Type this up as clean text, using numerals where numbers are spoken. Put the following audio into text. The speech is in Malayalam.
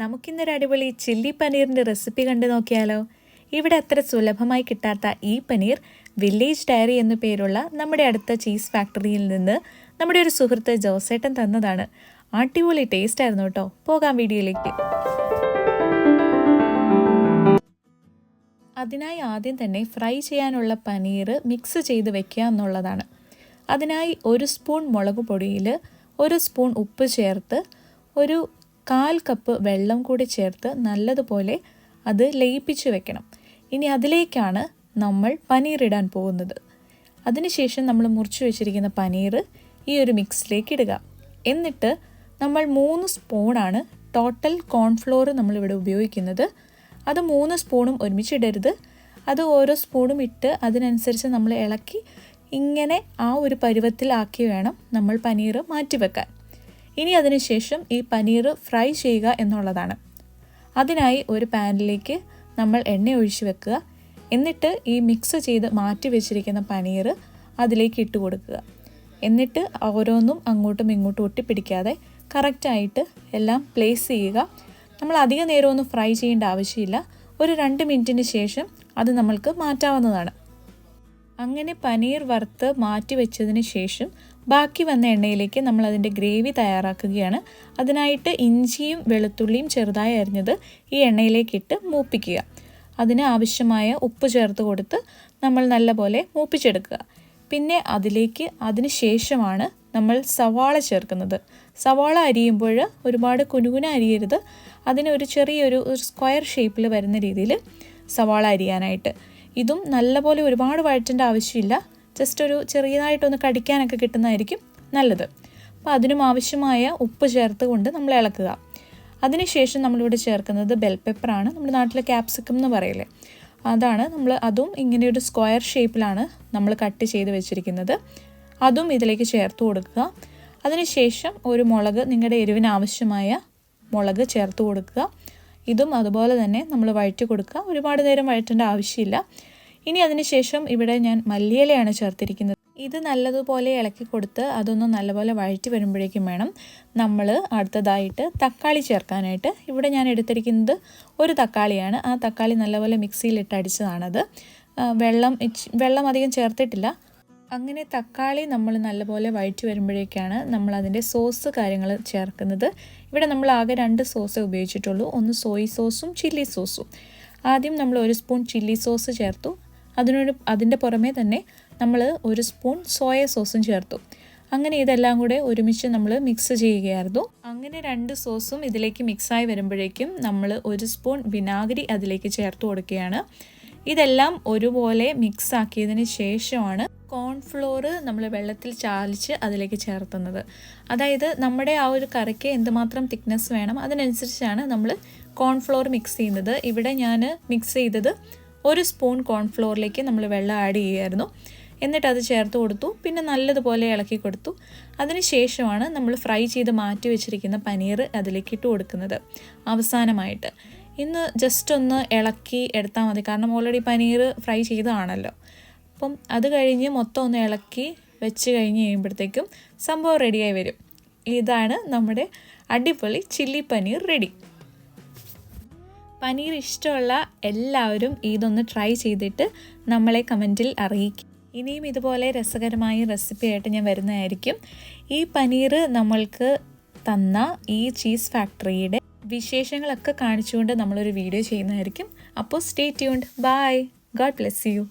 നമുക്കിന്നൊരു അടിപൊളി ചില്ലി പനീറിൻ്റെ റെസിപ്പി കണ്ടു നോക്കിയാലോ. ഇവിടെ അത്ര സുലഭമായി കിട്ടാത്ത ഈ പനീർ വില്ലേജ് ഡയറി എന്നു പേരുള്ള നമ്മുടെ അടുത്ത ചീസ് ഫാക്ടറിയിൽ നിന്ന് നമ്മുടെ ഒരു സുഹൃത്ത് ജോസേട്ടൻ തന്നതാണ്. അടിപൊളി ടേസ്റ്റ് ആയിരുന്നു കേട്ടോ. പോകാം വീഡിയോയിലേക്ക്. അതിനായി ആദ്യം തന്നെ ഫ്രൈ ചെയ്യാനുള്ള പനീർ മിക്സ് ചെയ്ത് വെക്കുക എന്നുള്ളതാണ്. അതിനായി 1 സ്പൂൺ മുളക് പൊടിയിൽ 1 സ്പൂൺ ഉപ്പ് ചേർത്ത് ഒരു 1/4 കപ്പ് വെള്ളം കൂടി ചേർത്ത് നല്ലതുപോലെ അത് ലയിപ്പിച്ച് വെക്കണം. ഇനി അതിലേക്കാണ് നമ്മൾ പനീർ ഇടാൻ പോകുന്നത്. അതിനുശേഷം നമ്മൾ മുറിച്ച് വെച്ചിരിക്കുന്ന പനീർ ഈ ഒരു മിക്സിലേക്ക് ഇടുക. എന്നിട്ട് നമ്മൾ 3 സ്പൂണാണ് ടോട്ടൽ കോൺഫ്ലോർ നമ്മളിവിടെ ഉപയോഗിക്കുന്നത്. അത് 3 സ്പൂണും ഒരുമിച്ചിടരുത്. അത് ഓരോ സ്പൂണും ഇട്ട് അതിനനുസരിച്ച് നമ്മൾ ഇളക്കി ഇങ്ങനെ ആ ഒരു പരുവത്തിലാക്കി വേണം നമ്മൾ പനീർ മാറ്റി വെക്കാൻ. ഇനി അതിനുശേഷം ഈ പനീർ ഫ്രൈ ചെയ്യുക എന്നുള്ളതാണ്. അതിനായി ഒരു പാനിലേക്ക് നമ്മൾ എണ്ണ ഒഴിച്ച് വെക്കുക. എന്നിട്ട് ഈ മിക്സ് ചെയ്ത് മാറ്റി വെച്ചിരിക്കുന്ന പനീർ അതിലേക്ക് ഇട്ട് കൊടുക്കുക. എന്നിട്ട് ഓരോന്നും അങ്ങോട്ടും ഇങ്ങോട്ടും ഒട്ടിപ്പിടിക്കാതെ കറക്റ്റായിട്ട് എല്ലാം പ്ലേസ് ചെയ്യുക. നമ്മൾ അധിക നേരമൊന്നും ഫ്രൈ ചെയ്യേണ്ട ആവശ്യമില്ല. ഒരു 2 മിനിറ്റിന് ശേഷം അത് നമ്മൾക്ക് മാറ്റാവുന്നതാണ്. അങ്ങനെ പനീർ വറുത്ത് മാറ്റി വെച്ചതിന് ശേഷം ബാക്കി വന്ന എണ്ണയിലേക്ക് നമ്മൾ അതിൻ്റെ ഗ്രേവി തയ്യാറാക്കുകയാണ്. അതിനായിട്ട് ഇഞ്ചിയും വെളുത്തുള്ളിയും ചെറുതായി അരിഞ്ഞത് ഈ എണ്ണയിലേക്കിട്ട് മൂപ്പിക്കുക. അതിന് ആവശ്യമായ ഉപ്പ് ചേർത്ത് കൊടുത്ത് നമ്മൾ നല്ലപോലെ മൂപ്പിച്ചെടുക്കുക. പിന്നെ അതിന് ശേഷമാണ് നമ്മൾ സവാള ചേർക്കുന്നത്. സവാള അരിയുമ്പോൾ ഒരുപാട് കുനുകുന അരിയരുത്. അതിന് ഒരു ചെറിയൊരു സ്ക്വയർ ഷേപ്പിൽ വരുന്ന രീതിയിൽ സവാള അരിയാനായിട്ട്. ഇതും നല്ലപോലെ ഒരുപാട് വഴറ്റേണ്ട ആവശ്യമില്ല. ജസ്റ്റ് ഒരു ചെറിയതായിട്ടൊന്ന് കടിക്കാനൊക്കെ കിട്ടുന്നതായിരിക്കും നല്ലത്. അപ്പോൾ അതിനും ആവശ്യമായ ഉപ്പ് ചേർത്ത് കൊണ്ട് നമ്മൾ ഇളക്കുക. അതിനുശേഷം നമ്മളിവിടെ ചേർക്കുന്നത് ബെൽ പെപ്പറാണ്. നമ്മുടെ നാട്ടിൽ ക്യാപ്സിക്കം എന്ന് പറയില്ലേ, അതാണ്. അതും ഇങ്ങനെ ഒരു സ്ക്വയർ ഷേപ്പിലാണ് നമ്മൾ കട്ട് ചെയ്ത് വെച്ചിരിക്കുന്നത്. അതും ഇതിലേക്ക് ചേർത്ത് കൊടുക്കുക. അതിനുശേഷം ഒരു മുളക്, നിങ്ങളുടെ എരിവിന് ആവശ്യമായ മുളക് ചേർത്ത് കൊടുക്കുക. ഇതും അതുപോലെ തന്നെ നമ്മൾ വഴറ്റി കൊടുക്കുക. ഒരുപാട് നേരം വഴറ്റേണ്ട ആവശ്യമില്ല. ഇനി അതിനുശേഷം ഇവിടെ ഞാൻ മല്ലിയിലയാണ് ചേർത്തിരിക്കുന്നത്. ഇത് നല്ലതുപോലെ ഇളക്കി കൊടുത്ത് അതൊന്ന് നല്ലപോലെ വഴറ്റി വരുമ്പോഴേക്കും വേണം നമ്മൾ അടുത്തതായിട്ട് തക്കാളി ചേർക്കാനായിട്ട്. ഇവിടെ ഞാൻ എടുത്തിരിക്കുന്നത് ഒരു തക്കാളിയാണ്. ആ തക്കാളി നല്ലപോലെ മിക്സിയിലിട്ട് അടിച്ചതാണത്. വെള്ളം അധികം ചേർത്തിട്ടില്ല. അങ്ങനെ തക്കാളി നമ്മൾ നല്ലപോലെ വഴറ്റി വരുമ്പോഴേക്കാണ് നമ്മൾ അതിൻ്റെ സോസ് കാര്യങ്ങൾ ചേർക്കുന്നത്. ഇവിടെ നമ്മൾ ആകെ 2 സോസേ ഉപയോഗിച്ചിട്ടുള്ളൂ. ഒന്ന് സോയ് സോസും ചില്ലി സോസും. ആദ്യം നമ്മൾ 1 സ്പൂൺ ചില്ലി സോസ് ചേർത്തു. അതിൻ്റെ പുറമേ തന്നെ നമ്മൾ 1 സ്പൂൺ സോയ സോസും ചേർത്തു. അങ്ങനെ ഇതെല്ലാം കൂടെ ഒരുമിച്ച് നമ്മൾ മിക്സ് ചെയ്യുകയായിരുന്നു. അങ്ങനെ 2 സോസും ഇതിലേക്ക് മിക്സായി വരുമ്പോഴേക്കും നമ്മൾ 1 സ്പൂൺ വിനാഗിരി അതിലേക്ക് ചേർത്ത് കൊടുക്കുകയാണ്. ഇതെല്ലാം ഒരുപോലെ മിക്സ് ആക്കിയതിന് ശേഷമാണ് കോൺഫ്ലോർ നമ്മൾ വെള്ളത്തിൽ ചാലിച്ച് അതിലേക്ക് ചേർത്തുന്നത്. അതായത് നമ്മുടെ ആ ഒരു കറിക്ക് എന്തുമാത്രം തിക്നെസ് വേണം അതിനനുസരിച്ചാണ് നമ്മൾ കോൺഫ്ലോർ മിക്സ് ചെയ്യുന്നത്. ഇവിടെ ഞാൻ മിക്സ് ചെയ്തത് 1 സ്പൂൺ കോൺഫ്ലോറിലേക്ക് നമ്മൾ വെള്ളം ആഡ് ചെയ്യുമായിരുന്നു. എന്നിട്ട് അത് ചേർത്ത് കൊടുത്തു. പിന്നെ നല്ലതുപോലെ ഇളക്കി കൊടുത്തു. അതിന് ശേഷമാണ് നമ്മൾ ഫ്രൈ ചെയ്ത് മാറ്റി വെച്ചിരിക്കുന്ന പനീർ അതിലേക്ക് ഇട്ട് കൊടുക്കുന്നത് അവസാനമായിട്ട്. ഇന്ന് ജസ്റ്റ് ഒന്ന് ഇളക്കി എടുത്താൽ മതി, കാരണം ഓൾറെഡി പനീർ ഫ്രൈ ചെയ്തതാണല്ലോ. അപ്പം അത് കഴിഞ്ഞ് മൊത്തം ഒന്ന് ഇളക്കി വെച്ച് കഴിഞ്ഞ് കഴിയുമ്പോഴത്തേക്കും സംഭവം റെഡിയായി വരും. ഇതാണ് നമ്മുടെ അടിപൊളി ചില്ലി പനീർ റെഡി. പനീർ ഇഷ്ടമുള്ള എല്ലാവരും ഇതൊന്ന് ട്രൈ ചെയ്തിട്ട് നമ്മളെ കമൻറ്റിൽ അറിയിക്കും. ഇനിയും ഇതുപോലെ രസകരമായ റെസിപ്പിയായിട്ട് ഞാൻ വരുന്നതായിരിക്കും. ഈ പനീർ നമ്മൾക്ക് തന്ന ഈ ചീസ് ഫാക്ടറിയുടെ വിശേഷങ്ങളൊക്കെ കാണിച്ചുകൊണ്ട് നമ്മളൊരു വീഡിയോ ചെയ്യുന്നതായിരിക്കും. അപ്പോൾ stay tuned. Bye. God bless U.